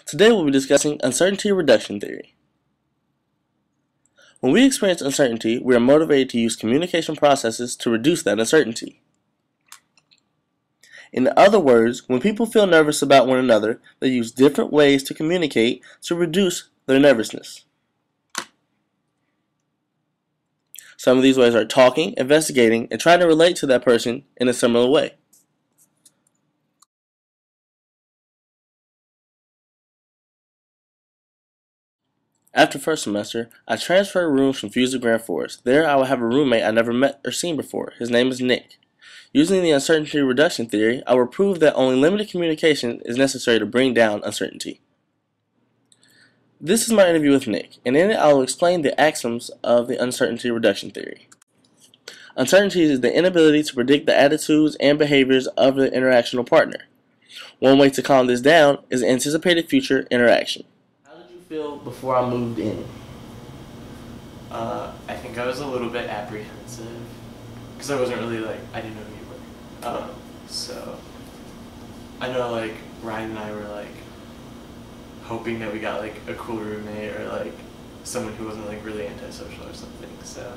Today we'll be discussing uncertainty reduction theory. When we experience uncertainty, we are motivated to use communication processes to reduce that uncertainty. In other words, when people feel nervous about one another, they use different ways to communicate to reduce their nervousness. Some of these ways are talking, investigating, and trying to relate to that person in a similar way. After first semester, I transferred rooms from Fuse to Grand Forest. There I will have a roommate I never met or seen before. His name is Nick. Using the uncertainty reduction theory, I will prove that only limited communication is necessary to bring down uncertainty. This is my interview with Nick, and in it I will explain the axioms of the uncertainty reduction theory. Uncertainty is the inability to predict the attitudes and behaviors of the interactional partner. One way to calm this down is anticipated future interaction. How did you feel before I moved in? I think I was a little bit apprehensive because I wasn't really I didn't know who you were. So I know Ryan and I were hoping that we got a cool roommate or someone who wasn't really antisocial or something. So.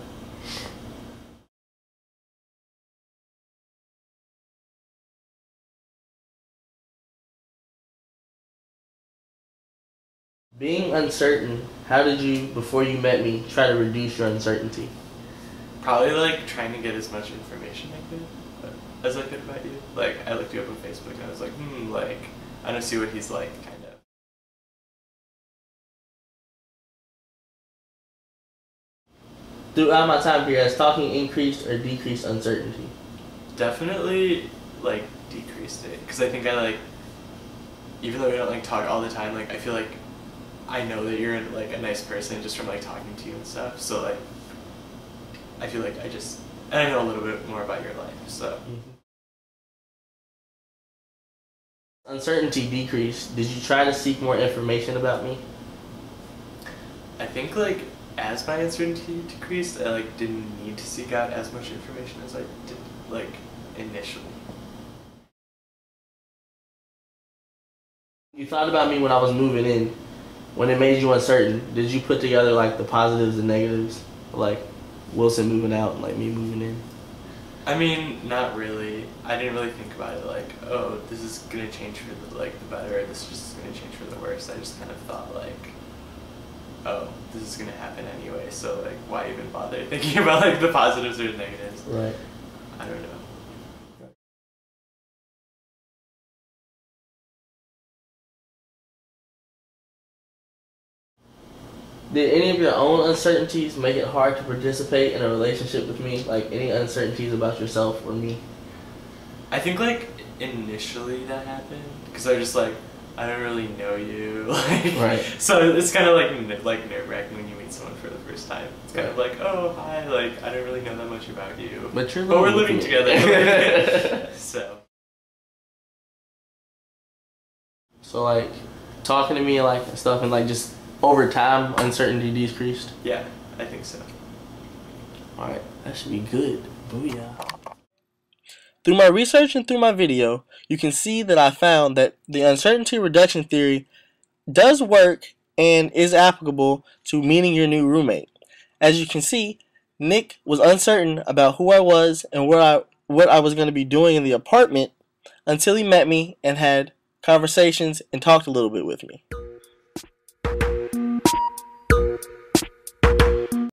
Being uncertain, how did you, before you met me, try to reduce your uncertainty? Probably trying to get as much information as I could about you. I looked you up on Facebook and I was like, I don't see what he's like, kind of. Throughout my time here, has talking increased or decreased uncertainty? Definitely, decreased it. Because I think even though we don't talk all the time, I feel I know that you're a nice person just from talking to you and stuff. So I feel I know a little bit more about your life. So. Uncertainty decreased. Did you try to seek more information about me? I think as my uncertainty decreased, I didn't need to seek out as much information as I did initially. You thought about me when I was moving in. When it made you uncertain, did you put together the positives and negatives, Wilson moving out and me moving in? I mean, not really. I didn't really think about it oh, this is gonna change for the better, or this is just gonna change for the worse. I just kind of thought oh, this is gonna happen anyway, so why even bother thinking about the positives or the negatives? Right. I don't know. Did any of your own uncertainties make it hard to participate in a relationship with me? Any uncertainties about yourself or me? I think initially that happened because I was just I don't really know you. Right. So it's kind of nerve-wracking when you meet someone for the first time. It's kind of oh hi, I don't really know that much about you. But we're living together. So talking to me and stuff and just. Over time, uncertainty decreased? Yeah, I think so. Alright, that should be good. Booyah. Through my research and through my video, you can see that I found that the uncertainty reduction theory does work and is applicable to meeting your new roommate. As you can see, Nick was uncertain about who I was and what I was going to be doing in the apartment until he met me and had conversations and talked a little bit with me.